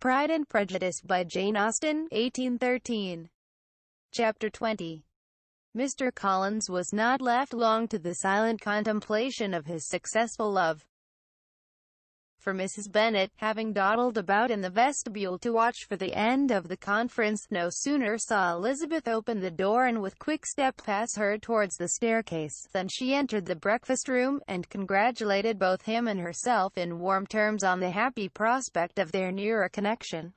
Pride and Prejudice by Jane Austen, 1813. Chapter 20. Mr. Collins was not left long to the silent contemplation of his successful love. For Mrs. Bennet, having dawdled about in the vestibule to watch for the end of the conference, no sooner saw Elizabeth open the door and with quick step pass her towards the staircase, than she entered the breakfast-room, and congratulated both him and herself in warm terms on the happy prospect of their nearer connection.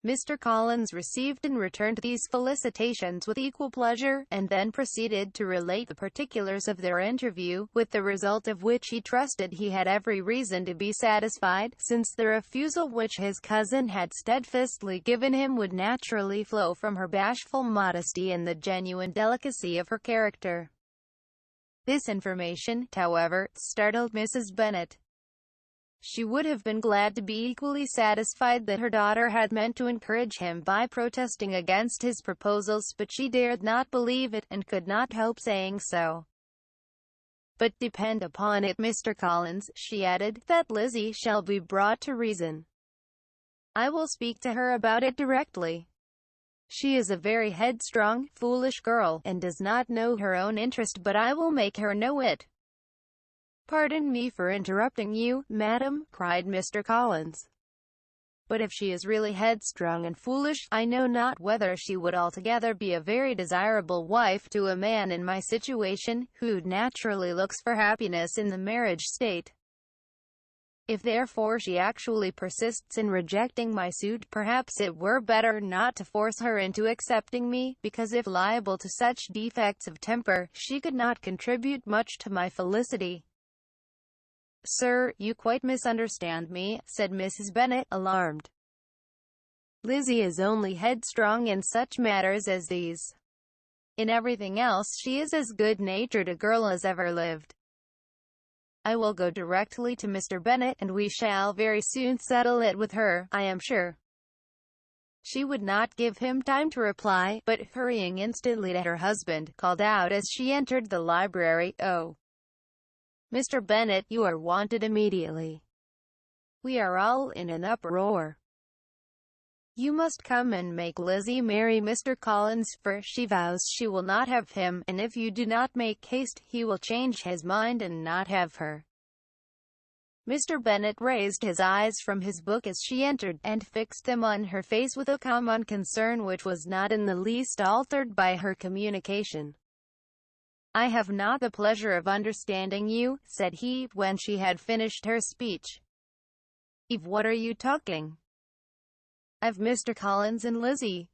Mr. Collins received and returned these felicitations with equal pleasure, and then proceeded to relate the particulars of their interview, with the result of which he trusted he had every reason to be satisfied, since the refusal which his cousin had steadfastly given him would naturally flow from her bashful modesty and the genuine delicacy of her character. This information, however, startled Mrs. Bennet. She would have been glad to be equally satisfied that her daughter had meant to encourage him by protesting against his proposals, but she dared not believe it, and could not help saying so. "But depend upon it, Mr. Collins," she added, "that Lizzie shall be brought to reason. I will speak to her about it directly. She is a very headstrong, foolish girl, and does not know her own interest, but I will make her know it." "Pardon me for interrupting you, madam," cried Mr. Collins, "but if she is really headstrong and foolish, I know not whether she would altogether be a very desirable wife to a man in my situation, who naturally looks for happiness in the marriage state. If therefore she actually persists in rejecting my suit, perhaps it were better not to force her into accepting me, because if liable to such defects of temper, she could not contribute much to my felicity." "Sir, you quite misunderstand me," said Mrs. Bennet, alarmed. "Lizzie is only headstrong in such matters as these. In everything else she is as good-natured a girl as ever lived. I will go directly to Mr. Bennet, and we shall very soon settle it with her, I am sure." She would not give him time to reply, but, hurrying instantly to her husband, called out as she entered the library, "Oh, Mr. Bennet, you are wanted immediately. We are all in an uproar. You must come and make Lizzie marry Mr. Collins, for she vows she will not have him, and if you do not make haste, he will change his mind and not have her." Mr. Bennet raised his eyes from his book as she entered, and fixed them on her face with a calm unconcern which was not in the least altered by her communication. "I have not the pleasure of understanding you," said he, when she had finished her speech. "Eve, what are you talking of? Mr. Collins and Lizzie.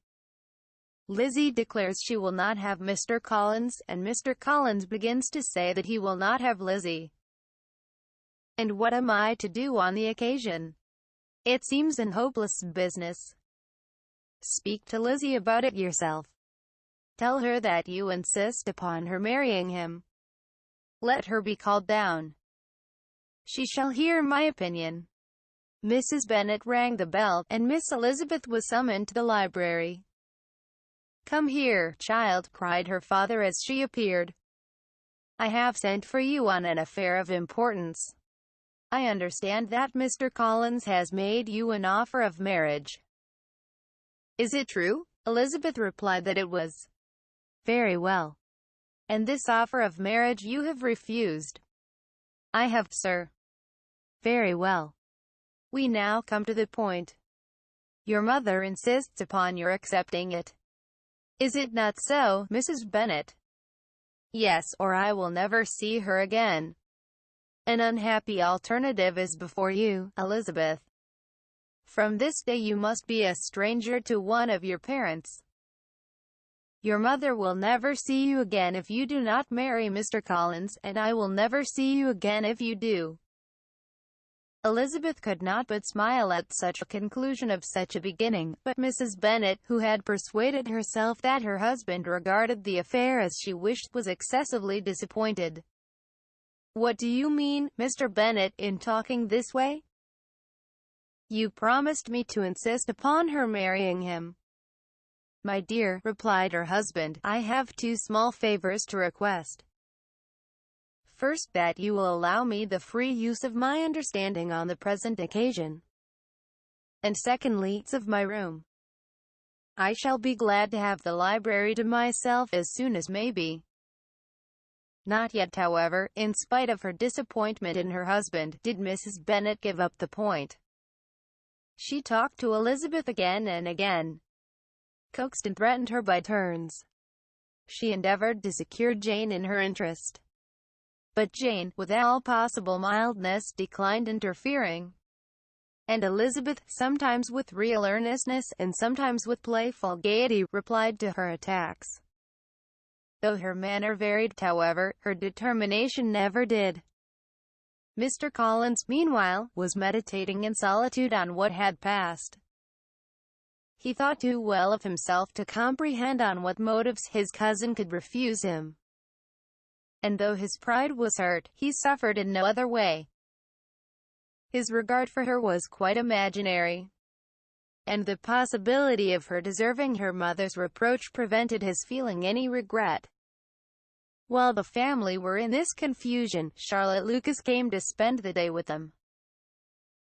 Lizzie declares she will not have Mr. Collins, and Mr. Collins begins to say that he will not have Lizzie. And what am I to do on the occasion? It seems an hopeless business. Speak to Lizzie about it yourself. Tell her that you insist upon her marrying him. Let her be called down. She shall hear my opinion." Mrs. Bennet rang the bell, and Miss Elizabeth was summoned to the library. "Come here, child," cried her father as she appeared. "I have sent for you on an affair of importance. I understand that Mr. Collins has made you an offer of marriage." "Is it true?" Elizabeth replied that it was. "Very well. And this offer of marriage you have refused?" "I have, sir." "Very well. We now come to the point. Your mother insists upon your accepting it. Is it not so, Mrs. Bennet?" "Yes, or I will never see her again. An unhappy alternative is before you, Elizabeth. From this day you must be a stranger to one of your parents. Your mother will never see you again if you do not marry Mr. Collins, and I will never see you again if you do." Elizabeth could not but smile at such a conclusion of such a beginning, but Mrs. Bennet, who had persuaded herself that her husband regarded the affair as she wished, was excessively disappointed. "What do you mean, Mr. Bennet, in talking this way? You promised me to insist upon her marrying him." "My dear," replied her husband, "I have two small favors to request. First, that you will allow me the free use of my understanding on the present occasion. and secondly, of my room. I shall be glad to have the library to myself as soon as may be. Not yet, however, in spite of her disappointment in her husband, did Mrs. Bennet give up the point. She talked to Elizabeth again and again, coaxed and threatened her by turns. She endeavored to secure Jane in her interest, but Jane, with all possible mildness, declined interfering, and Elizabeth, sometimes with real earnestness, and sometimes with playful gaiety, replied to her attacks. Though her manner varied, however, her determination never did. Mr. Collins, meanwhile, was meditating in solitude on what had passed. He thought too well of himself to comprehend on what motives his cousin could refuse him. And though his pride was hurt, he suffered in no other way. His regard for her was quite imaginary, and the possibility of her deserving her mother's reproach prevented his feeling any regret. While the family were in this confusion, Charlotte Lucas came to spend the day with them.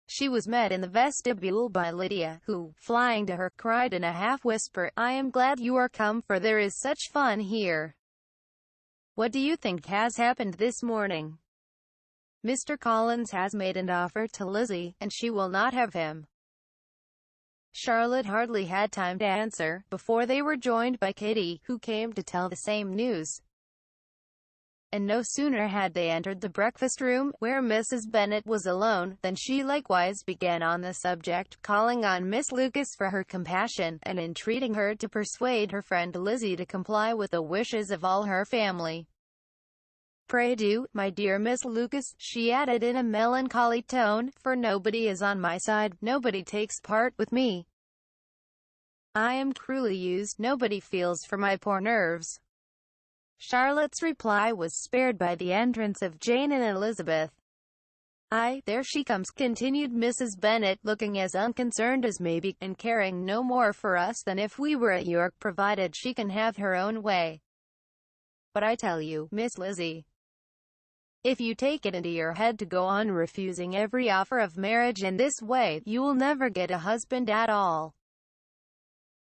She was met in the vestibule by Lydia, who, flying to her, cried in a half-whisper, "I am glad you are come, for there is such fun here. What do you think has happened this morning? Mr. Collins has made an offer to Lizzie, and she will not have him." Charlotte hardly had time to answer, before they were joined by Kitty, who came to tell the same news. And no sooner had they entered the breakfast-room, where Mrs. Bennet was alone, than she likewise began on the subject, calling on Miss Lucas for her compassion, and entreating her to persuade her friend Lizzie to comply with the wishes of all her family. "Pray do, my dear Miss Lucas," she added in a melancholy tone, "for nobody is on my side, nobody takes part with me. I am cruelly used, nobody feels for my poor nerves." Charlotte's reply was spared by the entrance of Jane and Elizabeth. "Aye, there she comes," continued Mrs. Bennet, looking as unconcerned as may be, "and caring no more for us than if we were at York, provided she can have her own way. But I tell you, Miss Lizzie, if you take it into your head to go on refusing every offer of marriage in this way, you will never get a husband at all.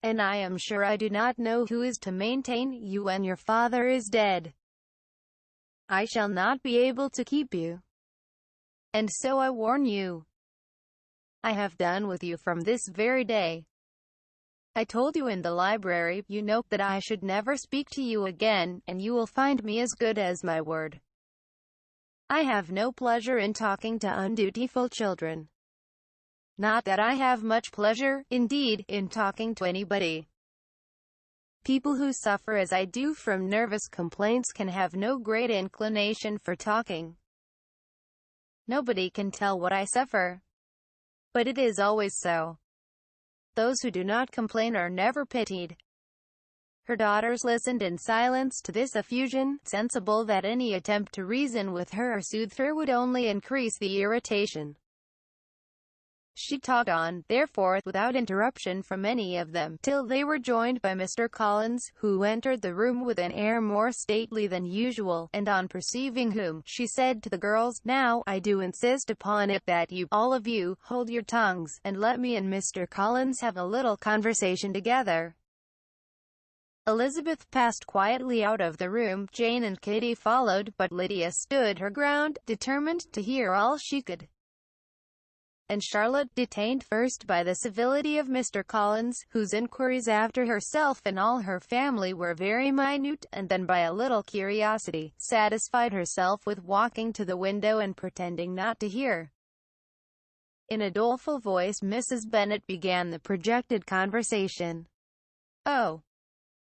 And I am sure I do not know who is to maintain you when your father is dead. I shall not be able to keep you. And so I warn you, I have done with you from this very day. I told you in the library, you know, that I should never speak to you again, and you will find me as good as my word. I have no pleasure in talking to undutiful children. Not that I have much pleasure, indeed, in talking to anybody. People who suffer as I do from nervous complaints can have no great inclination for talking. Nobody can tell what I suffer. But it is always so. Those who do not complain are never pitied." Her daughters listened in silence to this effusion, sensible that any attempt to reason with her or soothe her would only increase the irritation. She talked on, therefore, without interruption from any of them, till they were joined by Mr. Collins, who entered the room with an air more stately than usual, and on perceiving whom, she said to the girls, "Now, I do insist upon it that you, all of you, hold your tongues, and let me and Mr. Collins have a little conversation together." Elizabeth passed quietly out of the room, Jane and Kitty followed, but Lydia stood her ground, determined to hear all she could. And Charlotte, detained first by the civility of Mr. Collins, whose inquiries after herself and all her family were very minute, and then by a little curiosity, satisfied herself with walking to the window and pretending not to hear. In a doleful voice Mrs. Bennet began the projected conversation. "Oh,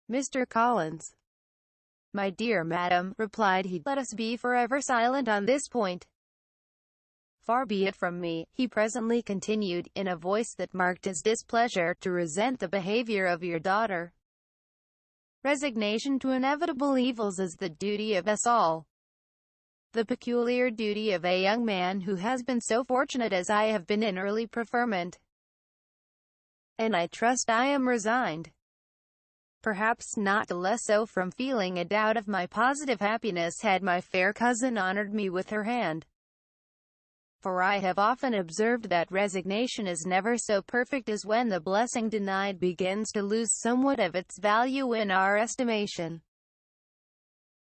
Mr. Collins." "My dear madam," replied he, "let us be forever silent on this point." "Far be it from me," he presently continued, in a voice that marked his displeasure, "to resent the behavior of your daughter. Resignation to inevitable evils is the duty of us all. The peculiar duty of a young man who has been so fortunate as I have been in early preferment. And I trust I am resigned. Perhaps not the less so from feeling a doubt of my positive happiness had my fair cousin honored me with her hand. For I have often observed that resignation is never so perfect as when the blessing denied begins to lose somewhat of its value in our estimation.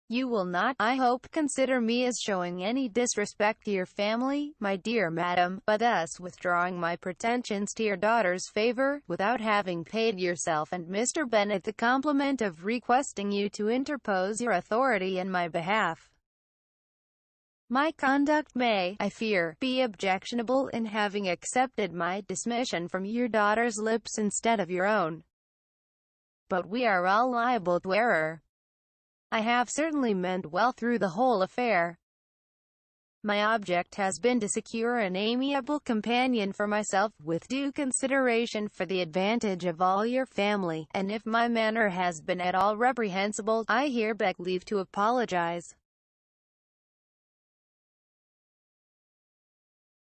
You will not, I hope, consider me as showing any disrespect to your family, my dear madam, by thus withdrawing my pretensions to your daughter's favor, without having paid yourself and Mr. Bennet the compliment of requesting you to interpose your authority in my behalf. My conduct may, I fear, be objectionable in having accepted my dismission from your daughter's lips instead of your own. But we are all liable to error. I have certainly meant well through the whole affair. My object has been to secure an amiable companion for myself, with due consideration for the advantage of all your family, and if my manner has been at all reprehensible, I here beg leave to apologize.